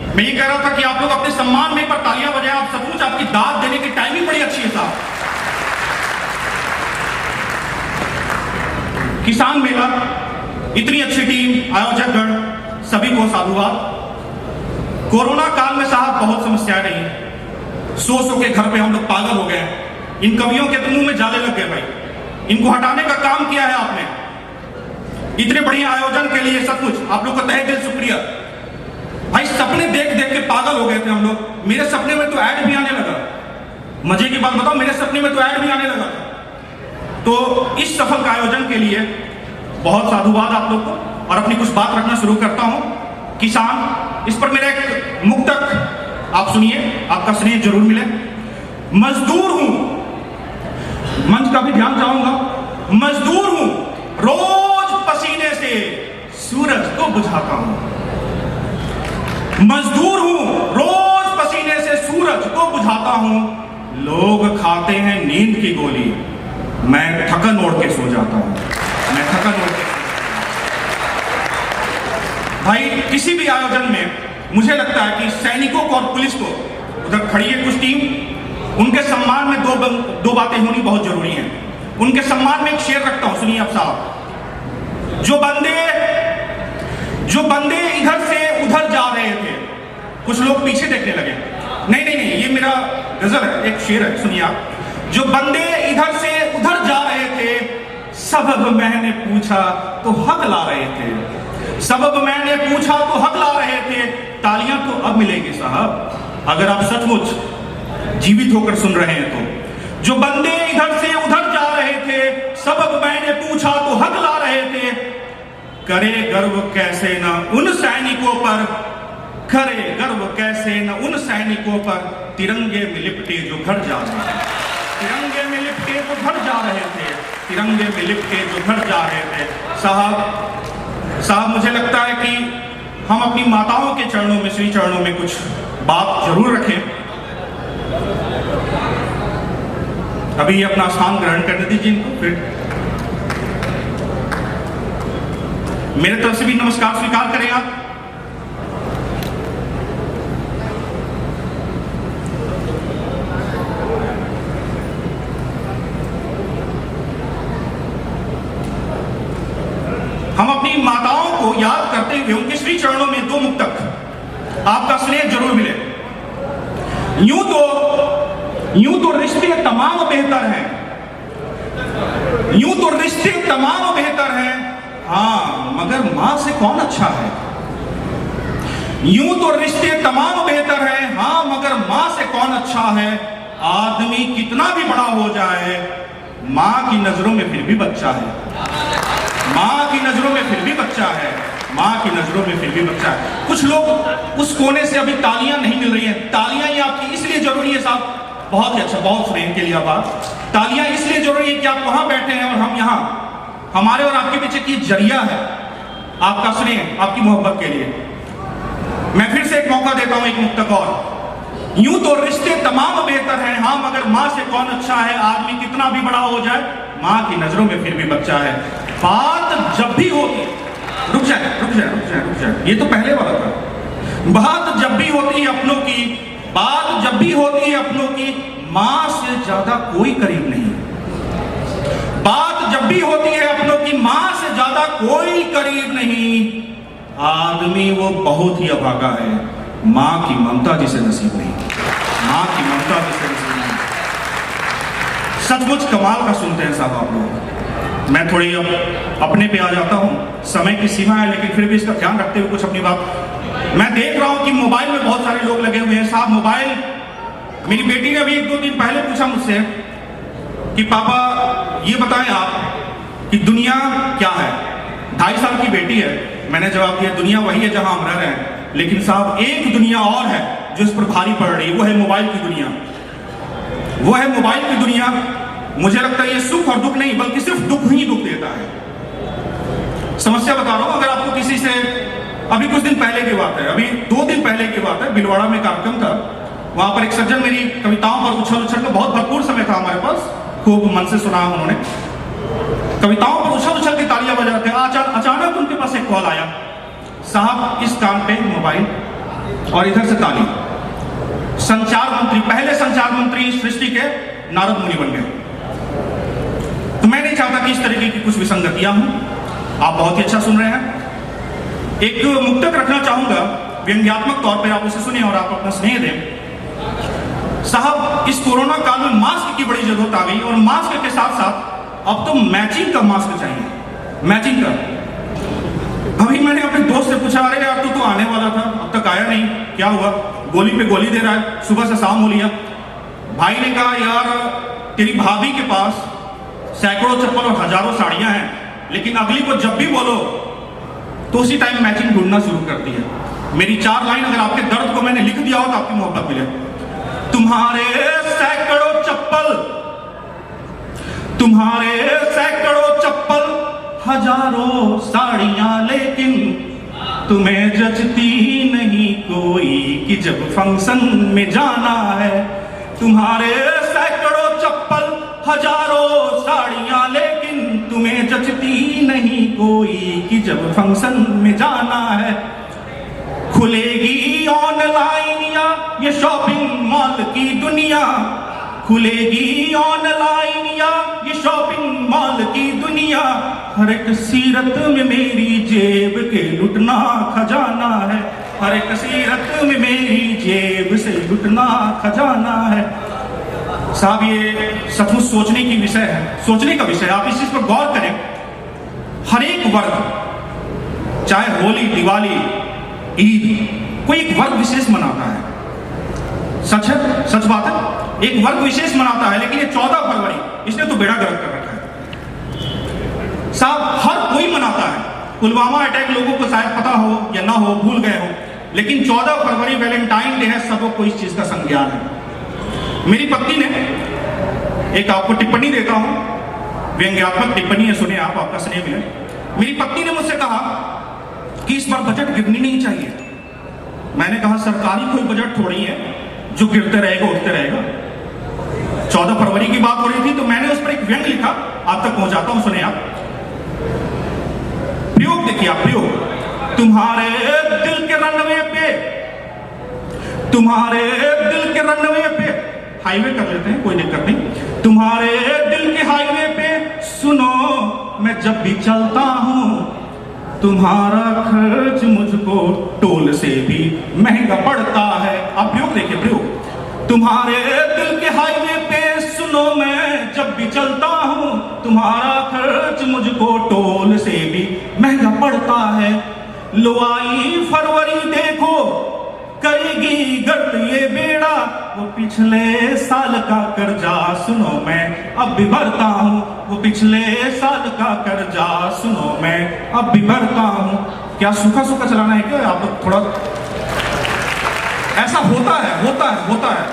मैं ये कह रहा था कि आप लोग अपने सम्मान में पर तालियां बजाएं। आप सचमुच आपकी दाद देने की टाइमिंग बड़ी अच्छी है साहब। किसान मेला, इतनी अच्छी टीम, आयोजकगण, सभी को साधुवाद। कोरोना काल में साहब बहुत समस्याएं रही। सो के घर पे हम लोग पागल हो गए। इन कवियों के तो मुंह में जाले लग गए भाई। इनको हटाने का काम किया है आपने। इतने बढ़िया आयोजन के लिए सचमुच आप लोग को तहे दिल शुक्रिया भाई। सपने देख देख के पागल हो गए थे हम लोग। मेरे सपने में तो ऐड भी आने लगा। मजे की बात बताओ, मेरे सपने में तो ऐड भी आने लगा। तो इस सफल का आयोजन के लिए बहुत साधुवाद आप लोग को। और अपनी कुछ बात रखना शुरू करता हूं। किसान, इस पर मेरा एक मुक्तक आप सुनिए, आपका स्नेह जरूर मिले। मजदूर हूं, मंच का भी ध्यान चाहूंगा। मजदूर हूं, रोज पसीने से सूरज को बुझाता हूं। मजदूर हूं, रोज पसीने से सूरज को बुझाता हूं। लोग खाते हैं नींद की गोली, मैं थकन ओढ़ के सो जाता हूं। मैं थकन ओढ़ के भाई, किसी भी आयोजन में मुझे लगता है कि सैनिकों को और पुलिस को, उधर खड़ी है कुछ टीम, उनके सम्मान में दो बातें होनी बहुत जरूरी हैं। उनके सम्मान में एक शेर रखता हूं, सुनिए आप साहब। जो बंदे इधर से उधर जा रहे थे, कुछ लोग पीछे देखने लगे। नहीं, ये मेरा गजल है, एक शेर है, सुनिए आप। जो बंदे इधर से उधर जा रहे थे, सबब मैंने पूछा तो हक ला रहे थे। सबब मैंने पूछा तो हक ला रहे थे। तालियां तो अब मिलेगी साहब, अगर आप सचमुच जीवित होकर सुन रहे हैं तो। जो बंदे इधर से उधर जा रहे थे, सबब मैंने पूछा तो हक ला रहे थे। करे गर्व कैसे न उन सैनिकों पर, करे गर्व कैसे न उन सैनिकों पर, तिरंगे में लिपटे जो घर जा रहे थे। तिरंगे में लिपटे जो घर जा रहे थे। तिरंगे में लिपटे जो घर जा रहे थे। साहब मुझे लगता है कि हम अपनी माताओं के चरणों में, श्री चरणों में कुछ बात जरूर रखें। अभी अपना स्थान ग्रहण करने दीजिए इनको। फिर मेरे तरफ से भी नमस्कार स्वीकार करें आप। हम अपनी माताओं को याद करते हुए उनके श्री चरणों में दो मुक्तक, आपका स्नेह जरूर मिले। यूं तो रिश्ते तमाम बेहतर हैं। यूं तो रिश्ते तमाम बेहतर हैं, हाँ मगर मां से कौन अच्छा है। यूं तो रिश्ते तमाम बेहतर हैं, हाँ मगर मां से कौन अच्छा है। आदमी कितना भी बड़ा हो जाए, मां की नजरों में फिर भी बच्चा है। मां की नजरों में फिर भी बच्चा है। मां की नजरों में फिर भी बच्चा है। कुछ लोग उस कोने से अभी तालियां नहीं मिल रही हैं। तालियां ही आपकी इसलिए जरूरी है साहब, बहुत ही अच्छा, बहुत स्नेह के लिए आभार। तालियां इसलिए जरूरी है कि आप वहां बैठे हैं और हम यहां। हमारे और आपके पीछे की जरिया है आपका स्नेह, आपकी मोहब्बत के लिए। मैं फिर से एक मौका देता हूं, एक मुक्तक और। यूं तो रिश्ते तमाम बेहतर हैं, हाँ मगर मां से कौन अच्छा है। आदमी कितना भी बड़ा हो जाए, मां की नजरों में फिर भी बच्चा है। बात जब भी होती, रुक जाए, ये तो पहले वाला था। बात जब भी होती है अपनों की, बात जब भी होती है अपनों की, मां से ज्यादा कोई करीब नहीं। बात जब भी होती है अपनों की, मां से ज्यादा कोई करीब नहीं। आदमी वो बहुत ही अभागा है, मां की ममता जिसे नसीब नहीं। मां की ममता जिसे नसीब नहीं। सचमुच कमाल का सुनते हैं साहब आप लोग। मैं थोड़ी अब अपने पे आ जाता हूं, समय की सीमा है, लेकिन फिर भी इसका ध्यान रखते हुए कुछ अपनी बात। मैं देख रहा हूं कि मोबाइल में बहुत सारे लोग लगे हुए हैं साहब। मोबाइल, मेरी बेटी ने अभी 1-2 दिन पहले पूछा मुझसे कि पापा ये बताएं आप कि दुनिया क्या है। 2.5 साल की बेटी है। मैंने जवाब दिया दुनिया वही है जहां हम रह रहे हैं, लेकिन साहब एक दुनिया और है जो इस पर भारी पड़ रही है, वो है मोबाइल की दुनिया। वो है मोबाइल की दुनिया। मुझे लगता है ये सुख और दुख नहीं, बल्कि सिर्फ दुख ही दुख देता है। समस्या बता रहा हूं, अगर आपको किसी से, अभी कुछ दिन पहले की बात है, अभी 2 दिन पहले की बात है, भिलवाड़ा में कार्यक्रम था। वहां पर एक सज्जन मेरी कविताओं पर उछल का बहुत भरपूर समय था हमारे पास, खूब मन से सुना उन्होंने। कविताओं पर उछल उछल के तालियां बजाते। अचानक उनके पास एक कॉल आया, साहब इस कान पे मोबाइल और इधर से ताली। संचार मंत्री, पहले संचार मंत्री सृष्टि के नारद मुनि बन गए। तो मैं नहीं चाहता कि इस तरीके की कुछ विसंगतियां हों। आप बहुत ही अच्छा सुन रहे हैं। एक मुक्तक रखना चाहूंगा, व्यंग्यात्मक तौर पर आप उसे सुनिए और आप अपना स्नेह दें। साहब इस कोरोना काल में मास्क की बड़ी जरूरत आ गई और मास्क के साथ साथ अब तो मैचिंग का मास्क चाहिए, मैचिंग का। अभी मैंने अपने दोस्त से पूछा, अरे यार तू तो आने वाला था, अब तक आया नहीं, क्या हुआ? गोली पे गोली दे रहा है, सुबह से शाम हो लिया। भाई ने कहा, यार तेरी भाभी के पास सैकड़ों चप्पल और हजारों साड़ियां हैं, लेकिन अगली को जब भी बोलो तो उसी टाइम मैचिंग ढूंढना शुरू करती है। मेरी 4 लाइन अगर आपके दर्द को मैंने लिख दिया हो तो आपकी मोहब्बत मिले। तुम्हारे सैकड़ों चप्पल, तुम्हारे सैकड़ों चप्पल, हजारों साड़ियां, लेकिन तुम्हें जचती नहीं कोई कि जब फंक्शन में जाना है। तुम्हारे सैकड़ों चप्पल, हजारों साड़ियां, लेकिन तुम्हें जचती नहीं कोई कि जब फंक्शन में जाना है। खुलेगी ऑनलाइन या ये शॉपिंग मॉल की दुनिया, खुलेगी ऑनलाइन या ये शॉपिंग मॉल की दुनिया, हर एक सीरत में मेरी जेब के लुटना खजाना है, हर एक सीरत में मेरी जेब से लुटना खजाना है। साहब ये सचमुच सोचने की विषय है, सोचने का विषय। आप इस चीज पर गौर करें। हर एक वर्ग, चाहे होली, दिवाली, ईद, कोई एक वर्ग विशेष मनाता है। सच है, सच बात है, एक वर्ग विशेष मनाता है। लेकिन ये 14 फरवरी इसने तो बेड़ा गर्क कर रखा है। साहब हर कोई मनाता है। पुलवामा अटैक लोगों को शायद पता हो या ना हो, भूल गए हो, लेकिन 14 फरवरी वैलेंटाइन डे है, सबको इस चीज का संज्ञान है। मेरी पत्नी ने, एक आपको टिप्पणी देता हूं, व्यंग्यात्मक टिप्पणी है, सुने आप, आपका स्नेह मिले। मेरी पत्नी ने मुझसे कहा कि इस बार बजट गिरनी नहीं चाहिए। मैंने कहा सरकारी कोई बजट थोड़ी है जो गिरते रहेगा, उठते रहेगा। 14 फरवरी की बात हो रही थी तो मैंने उस पर एक व्यंग लिखा, आप तक पहुंचाता हूं, सुने आप। प्रयोग देखिए आप, प्रयोग। तुम्हारे दिल के रनवे पे, तुम्हारे दिल के रनवे पे, हाईवे कर लेते हैं, कोई दिक्कत नहीं। तुम्हारे दिल के हाईवे पे सुनो, मैं जब भी चलता हूं, तुम्हारा खर्च मुझको टोल से भी महंगा पड़ता है। आप प्रयोग देखिए, प्रयोग। तुम्हारे दिल के हाईवे पे सुनो, मैं जब भी चलता हूं, तुम्हारा खर्च मुझको टोल से भी महंगा पड़ता है। लो आई फरवरी देखो, करेगी गर्द ये बेड़ा, वो पिछले साल का कर्जा सुनो मैं अब भी भरता हूँ, वो पिछले साल का कर्जा सुनो मैं अब भी भरता हूँ। क्या सूखा सूखा चलाना है क्या? आप लोग थोड़ा, ऐसा होता है, होता है, होता है।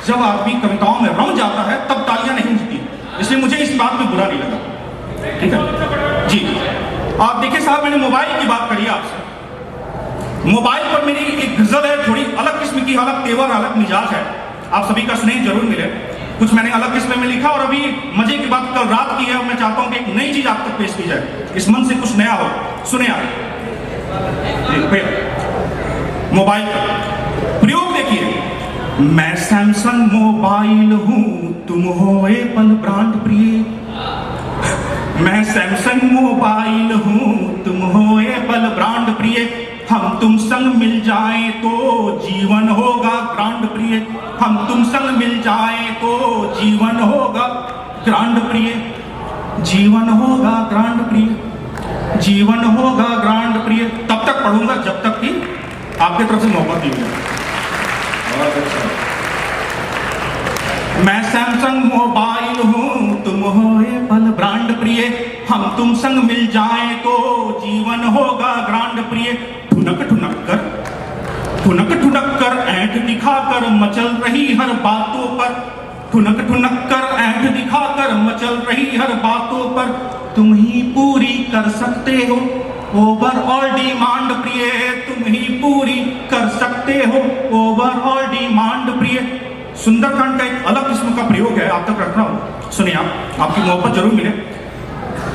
जब आदमी कविताओं में रम जाता है तब तालियां नहीं उठती, इसलिए मुझे इस बात में बुरा नहीं लगा। ठीक है जी। आप देखिए साहब, मैंने मोबाइल की बात करी आपसे। मोबाइल पर मेरी एक गजल है, थोड़ी अलग किस्म की, अलग तेवर, अलग मिजाज है। आप सभी का स्नेह जरूर मिले। कुछ मैंने अलग किस्म में लिखा और अभी मजे की बात कल रात की है और मैं चाहता हूं कि एक नई चीज आप तक पेश की जाए, इस मन से कुछ नया हो। सुने आप, मोबाइल का प्रयोग देखिए। मैं सैमसंग मोबाइल हूं, तुम हो एप्पल ब्रांड प्रिय। मैं सैमसंग मोबाइल हूं, तुम हो एप्पल ब्रांड प्रिय। हम तुम संग मिल जाएं तो जीवन होगा ग्रांड प्रिय। हम तुम संग मिल जाएं तो जीवन होगा ग्रांड प्रिय। जीवन होगा ग्रांड प्रिय, जीवन होगा ग्रांड प्रिय। तब तक पढ़ूंगा जब तक कि आपकी तरफ से मोहब्बत नहीं मिले। बहुत अच्छा। मैं सैमसंग मोबाइल हूं, तुम हो एप्पल ब्रांड प्रिय। हम तुम संग मिल जाएं तो जीवन होगा ग्रांड प्रिय। ठुनक ठुनक कर, ठुनक ठुनक कर, ऐंठ दिखाकर मचल रही हर बातों पर। ठुनक ठुनक कर, ऐंठ दिखाकर मचल रही हर बातों पर। तुम ही पूरी कर सकते हो ओवरऑल डिमांड प्रिय। तुम ही पूरी कर सकते हो ओवरऑल डिमांड प्रिय। सुंदरकांड का एक अलग किस्म का प्रयोग है, आप तक रख रहा हूं, सुनिए आप, आपकी मोहब्बत जरूर मिले।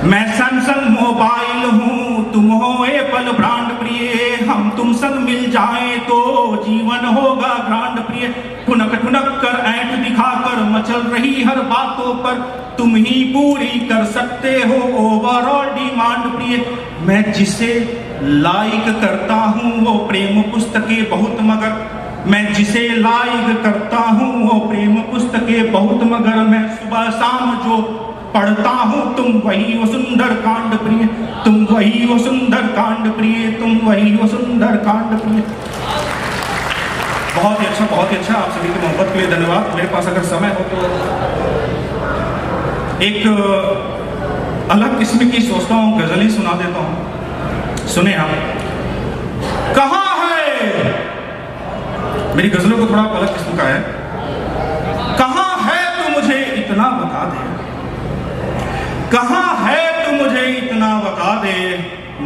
मैं सैमसंग मोबाइल हूँ, तुम हो एप्पल ब्रांड प्रिय, हम तुम संग मिल जाएं तो जीवन होगा ग्रांड प्रिय। ठुनक ठुनक कर ऐंठ दिखाकर मचल रही हर बातों पर तुम ही पूरी कर सकते हो ओवरऑल डिमांड प्रिय। मैं जिसे लाइक करता हूँ वो प्रेम पुस्तकें बहुत मगर, मैं जिसे लाइक करता हूँ वो प्रेम पुस्तकें बहुत मगर, मैं सुबह शाम जो पढ़ता हूँ तुम वही हो सुंदर कांड प्रिय, तुम वही हो सुंदर कांड प्रिय, तुम वही हो सुंदर कांड प्रिय। बहुत ही अच्छा, बहुत ही अच्छा। आप सभी की मोहब्बत के लिए धन्यवाद। मेरे पास अगर समय हो तो एक अलग किस्म की सोचता हूँ गजल ही सुना देता हूँ। सुने आप। कहाँ है, मेरी गजलों को थोड़ा अलग किस्म का है। कहाँ है तू मुझे इतना बता दे, कहाँ है तू मुझे इतना बता दे,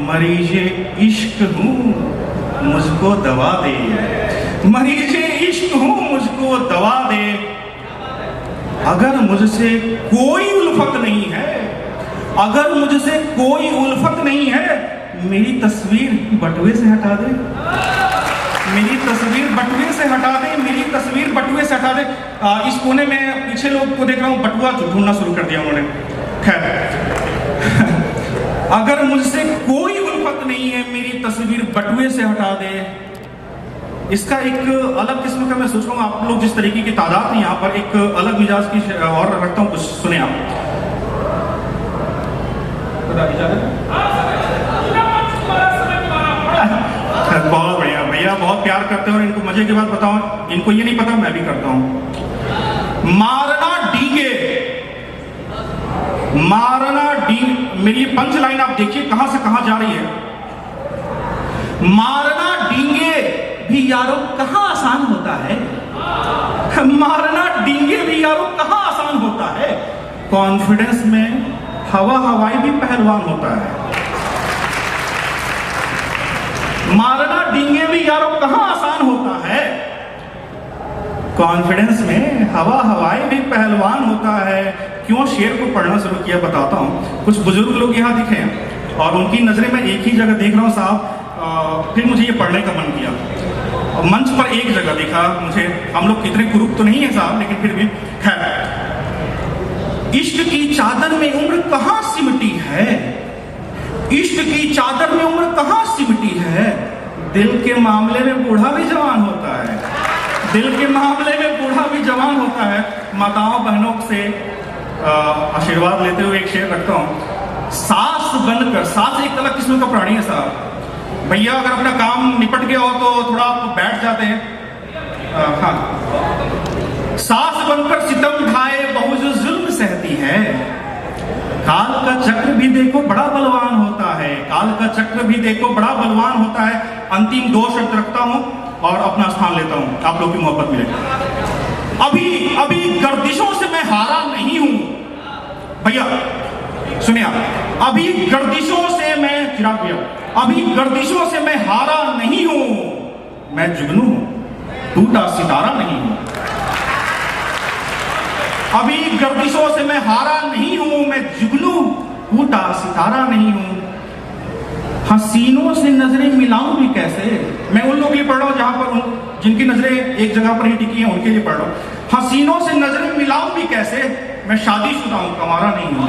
मरीज़े इश्क हूँ मुझको दवा दे, मरीज़े इश्क हूँ मुझको दवा दे। अगर मुझसे कोई उल्फत नहीं है, अगर मुझसे कोई उल्फत नहीं है, मेरी तस्वीर बटुए से हटा दे, मेरी तस्वीर बटुए से हटा दे, मेरी तस्वीर बटुए से हटा दे। इस कोने में पीछे लोग को देख रहा हूँ, बटुआ ढूंढना शुरू कर दिया उन्होंने। खैर, अगर मुझसे कोई उल्फत नहीं है, मेरी तस्वीर बटुए से हटा दे। इसका एक अलग किस्म का मैं सोच रहा हूँ, आप लोग जिस तरीके की तादाद है यहाँ पर, एक अलग मिजाज की और रखता हूँ, कुछ सुने आप। बहुत बढ़िया भैया, बहुत प्यार करते हैं। और इनको मजे की बात बताओ, इनको ये नहीं पता, मैं भी करता हूँ। मारना डींगे, मारना डींग, मेरी पंच लाइन आप देखिए कहां से कहां जा रही है। मारना डींगे भी यारों कहां आसान होता है, मारना डींगे भी यारों कहां आसान होता है। कॉन्फिडेंस में हवा हवाई भी पहलवान होता है, मारना डींगे भी यारों कहां आसान होता है। कॉन्फिडेंस में हवा हवाई भी पहलवान होता है। क्यों शेर को पढ़ना शुरू किया बताता हूं। कुछ बुजुर्ग लोग यहाँ दिखे हैं और उनकी नजरें मैं एक ही जगह देख रहा हूँ साहब। फिर मुझे ये पढ़ने का मन किया और मंच पर एक जगह दिखा मुझे। हम लोग कितने कुरूप तो नहीं है साहब, लेकिन फिर भी खैर। इश्क की चादर में उम्र कहाँ सिमटी है, इश्क की चादर में उम्र कहाँ सिमटी है। दिल के मामले में बूढ़ा भी जवान होता है, दिल के मामले में बूढ़ा भी जवान होता है। माताओं बहनों से आशीर्वाद लेते हुए एक शेर रखता हूँ। सास बनकर, सास एक अलग किस्म का प्राणी है साहब। भैया अगर अपना काम निपट गया हो तो थोड़ा आप बैठ जाते हैं। हाँ, सास बनकर सितम ढाए बहू जो जुल्म सहती है। काल का चक्र भी देखो बड़ा बलवान होता है, काल का चक्र भी देखो बड़ा बलवान होता है। अंतिम दो शब्द रखता हूं और अपना स्थान लेता हूं, आप लोग की मोहब्बत मिले। अभी अभी गर्दिशों से मैं हारा नहीं हूं भैया, सुनिए आप। अभी गर्दिशों से मैं, चिराग भैया, अभी गर्दिशों से मैं हारा नहीं हूं, मैं जुगनू हूं, टूटा सितारा नहीं हूं। अभी गर्दिशों से मैं हारा नहीं हूं, मैं जुगनू, टूटा सितारा नहीं हूं। हसीनों से नजरें मिलाऊं भी कैसे, मैं उन लोगों के लिए पढ़ रहा हूं जहां पर जिनकी नजरें एक जगह पर ही टिकी हैं, उनके लिए पढ़ रहा हूं। हसीनों से नजरें मिलाऊं भी कैसे, मैं शादीशुदा हूं, कंवारा नहीं हूं।